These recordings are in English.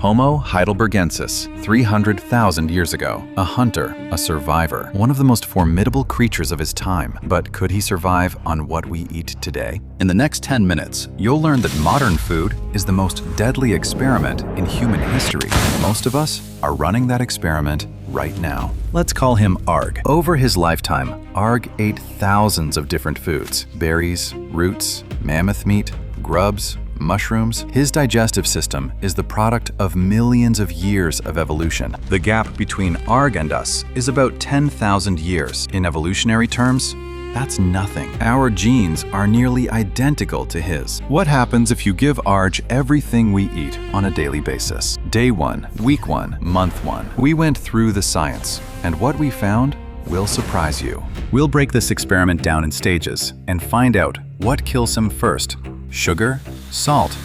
Homo heidelbergensis, 300,000 years ago. A hunter, a survivor, one of the most formidable creatures of his time. But could he survive on what we eat today? In the next 10 minutes, you'll learn that modern food is the most deadly experiment in human history. Most of us are running that experiment right now. Let's call him Arg. Over his lifetime, Arg ate thousands of different foods: berries, roots, mammoth meat, grubs, mushrooms. His digestive system is the product of millions of years of evolution. The gap between Arg and us is about 10,000 years. In evolutionary terms, that's nothing. Our genes are nearly identical to his. What happens if you give Arg everything we eat on a daily basis? Day 1, week 1, month 1. We went through the science, and what we found will surprise you. We'll break this experiment down in stages and find out what kills him first: sugar, salt,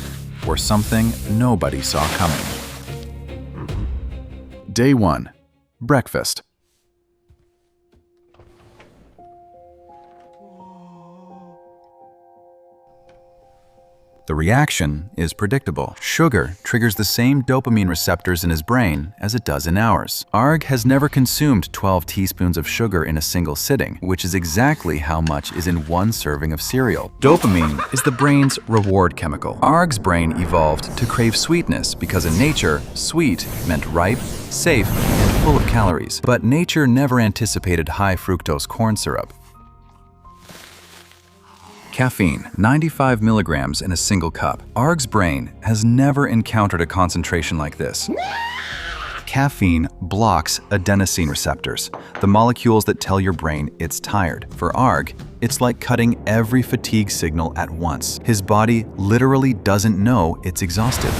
or something nobody saw coming. Day 1. Breakfast. The reaction is predictable. Sugar triggers the same dopamine receptors in his brain as it does in ours. Arg has never consumed 12 teaspoons of sugar in a single sitting, which is exactly how much is in one serving of cereal. Dopamine is the brain's reward chemical. Arg's brain evolved to crave sweetness because in nature, sweet meant ripe, safe, and full of calories. But nature never anticipated high fructose corn syrup. Caffeine, 95 milligrams in a single cup. Arg's brain has never encountered a concentration like this. Caffeine blocks adenosine receptors, the molecules that tell your brain it's tired. For Arg, it's like cutting every fatigue signal at once. His body literally doesn't know it's exhausted.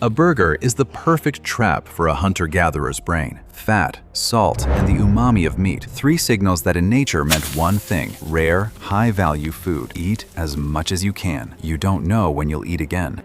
A burger is the perfect trap for a hunter-gatherer's brain. Fat, salt, and the umami of meat, 3 signals that in nature meant one thing: rare, high-value food. Eat as much as you can. You don't know when you'll eat again.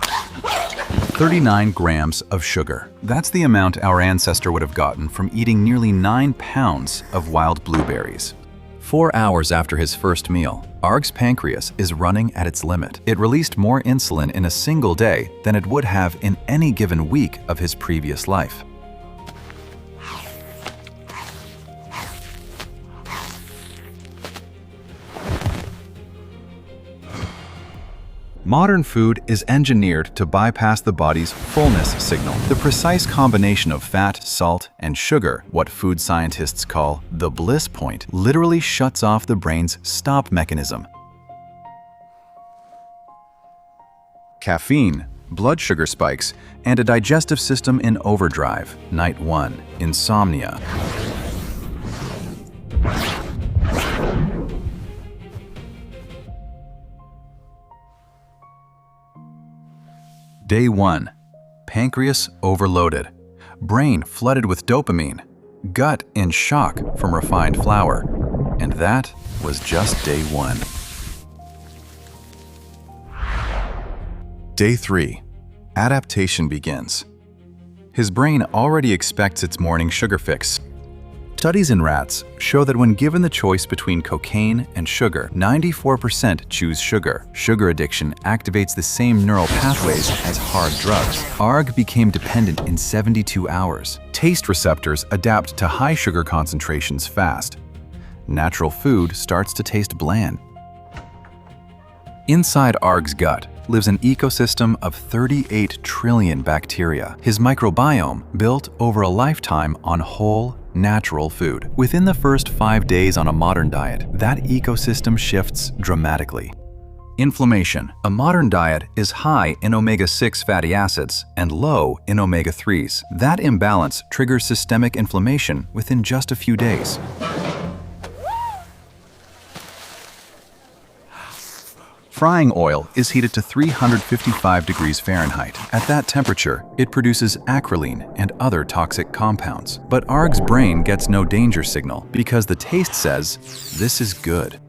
39 grams of sugar. That's the amount our ancestor would have gotten from eating nearly 9 pounds of wild blueberries. 4 hours after his first meal, Arg's pancreas is running at its limit. It released more insulin in a single day than it would have in any given week of his previous life. Modern food is engineered to bypass the body's fullness signal. The precise combination of fat, salt, and sugar, what food scientists call the bliss point, literally shuts off the brain's stop mechanism. Caffeine, blood sugar spikes, and a digestive system in overdrive. Night 1. Insomnia. Day 1. Pancreas overloaded. Brain flooded with dopamine. Gut in shock from refined flour. And that was just day 1. Day 3. Adaptation begins. His brain already expects its morning sugar fix. Studies in rats show that when given the choice between cocaine and sugar, 94% choose sugar. Sugar addiction activates the same neural pathways as hard drugs. Arg became dependent in 72 hours. Taste receptors adapt to high sugar concentrations fast. Natural food starts to taste bland. Inside Arg's gut lives an ecosystem of 38 trillion bacteria. His microbiome built over a lifetime on whole, natural food. Within the first 5 days on a modern diet, that ecosystem shifts dramatically. Inflammation. A modern diet is high in omega-6 fatty acids and low in omega-3s. That imbalance triggers systemic inflammation within just a few days. Frying oil is heated to 355 degrees Fahrenheit. At that temperature, it produces acrolein and other toxic compounds. But Arg's brain gets no danger signal because the taste says, this is good.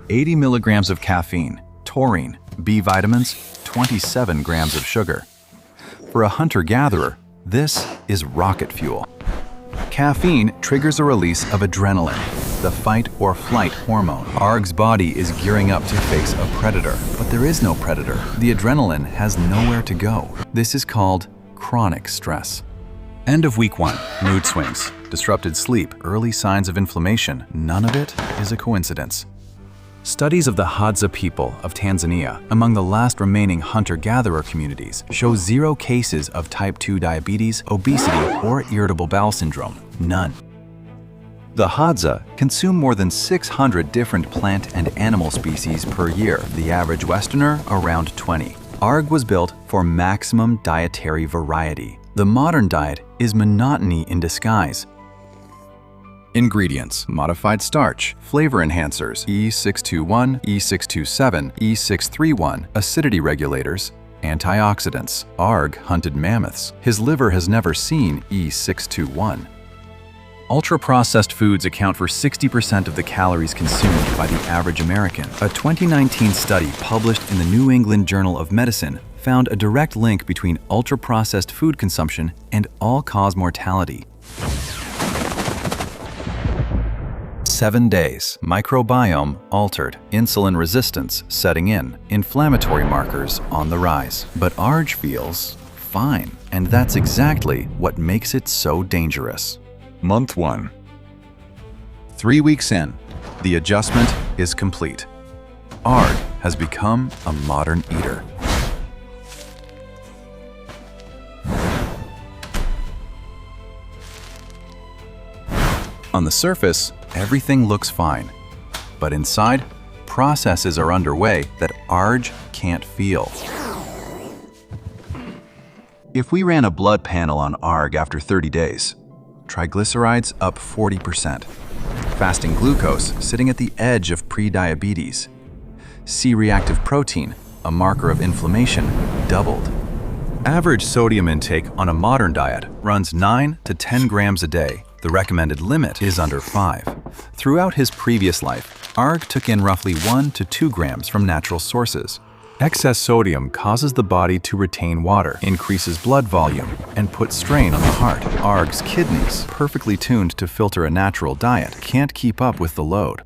80 milligrams of caffeine, taurine, B vitamins, 27 grams of sugar. For a hunter-gatherer, this is rocket fuel. Caffeine triggers a release of adrenaline. the fight or flight hormone. Arg's body is gearing up to face a predator, but there is no predator. The adrenaline has nowhere to go. This is called chronic stress. End of week 1. Mood swings, disrupted sleep, early signs of inflammation. None of it is a coincidence. Studies of the Hadza people of Tanzania, among the last remaining hunter-gatherer communities, show 0 cases of type 2 diabetes, obesity, or irritable bowel syndrome. None. The Hadza consume more than 600 different plant and animal species per year, the average Westerner around 20. Arg was built for maximum dietary variety. The modern diet is monotony in disguise. Ingredients: modified starch, flavor enhancers, E621, E627, E631, acidity regulators, antioxidants. Arg hunted mammoths. His liver has never seen E621. Ultra-processed foods account for 60% of the calories consumed by the average American. A 2019 study published in the New England Journal of Medicine found a direct link between ultra-processed food consumption and all-cause mortality. 7 days. Microbiome altered. Insulin resistance setting in. Inflammatory markers on the rise. But Arg feels fine. And that's exactly what makes it so dangerous. Month 1. 3 weeks in, the adjustment is complete. Arg has become a modern eater. On the surface, everything looks fine. But inside, processes are underway that Arg can't feel. If we ran a blood panel on Arg after 30 days, triglycerides up 40%, fasting glucose sitting at the edge of prediabetes, C-reactive protein, a marker of inflammation, doubled. Average sodium intake on a modern diet runs 9 to 10 grams a day. The recommended limit is under 5. Throughout his previous life, Arg took in roughly 1 to 2 grams from natural sources. Excess sodium causes the body to retain water, increases blood volume, and puts strain on the heart. Arg's kidneys, perfectly tuned to filter a natural diet, can't keep up with the load.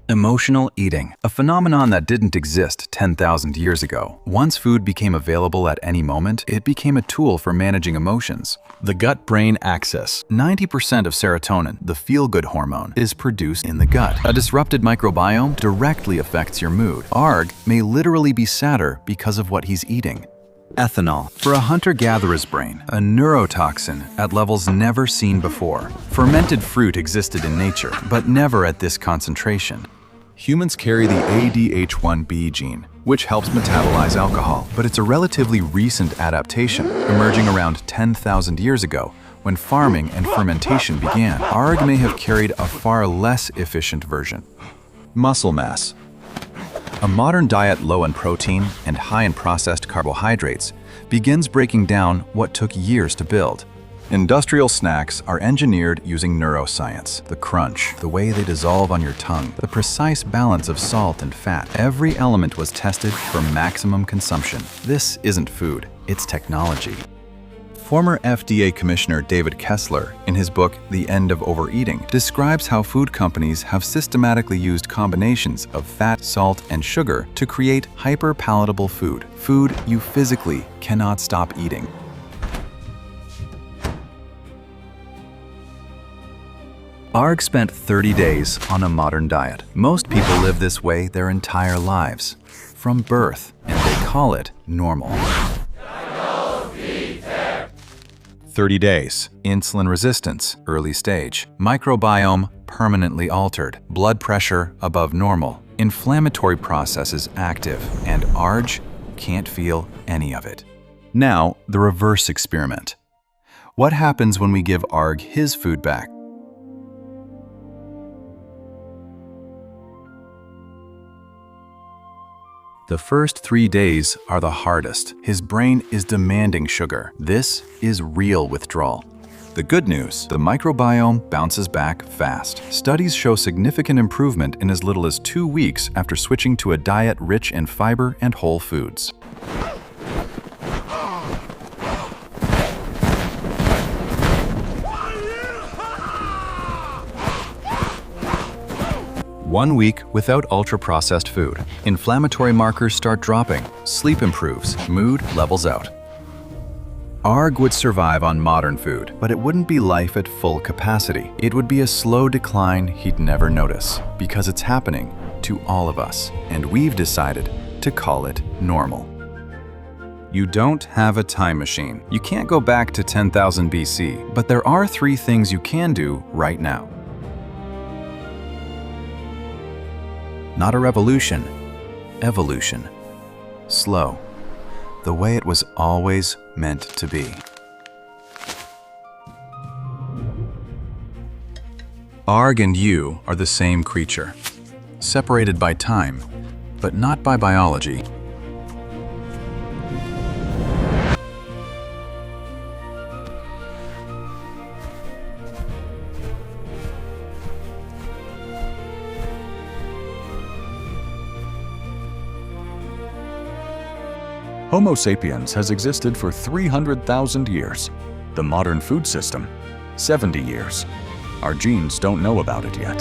Emotional eating, a phenomenon that didn't exist 10,000 years ago. Once food became available at any moment, it became a tool for managing emotions. The gut-brain axis. 90% of serotonin, the feel-good hormone, is produced in the gut. A disrupted microbiome directly affects your mood. Arg may literally be sadder because of what he's eating. Ethanol. For a hunter-gatherer's brain, a neurotoxin at levels never seen before. Fermented fruit existed in nature, but never at this concentration. Humans carry the ADH1B gene, which helps metabolize alcohol, but it's a relatively recent adaptation, emerging around 10,000 years ago, when farming and fermentation began. Arg may have carried a far less efficient version. Muscle mass. A modern diet low in protein and high in processed carbohydrates begins breaking down what took years to build. Industrial snacks are engineered using neuroscience. The crunch, the way they dissolve on your tongue, the precise balance of salt and fat. Every element was tested for maximum consumption. This isn't food, it's technology. Former FDA Commissioner David Kessler, in his book The End of Overeating, describes how food companies have systematically used combinations of fat, salt, and sugar to create hyper-palatable food, food you physically cannot stop eating. Arg spent 30 days on a modern diet. Most people live this way their entire lives, from birth, and they call it normal. 30 days. Insulin resistance, early stage. Microbiome, permanently altered. Blood pressure above normal. Inflammatory processes active, and Arg can't feel any of it. Now, the reverse experiment. What happens when we give Arg his food back? The first 3 days are the hardest. His brain is demanding sugar. This is real withdrawal. The good news, the microbiome bounces back fast. Studies show significant improvement in as little as 2 weeks after switching to a diet rich in fiber and whole foods. 1 week without ultra-processed food. Inflammatory markers start dropping, sleep improves, mood levels out. Arg would survive on modern food, but it wouldn't be life at full capacity. It would be a slow decline he'd never notice, because it's happening to all of us, and we've decided to call it normal. You don't have a time machine. You can't go back to 10,000 BC, but there are 3 things you can do right now. Not a revolution, evolution. Slow, the way it was always meant to be. Arg and you are the same creature, separated by time, but not by biology. Homo sapiens has existed for 300,000 years. The modern food system, 70 years. Our genes don't know about it yet.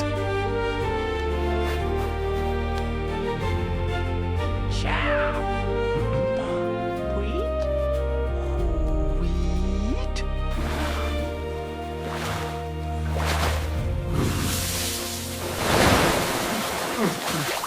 Wheat.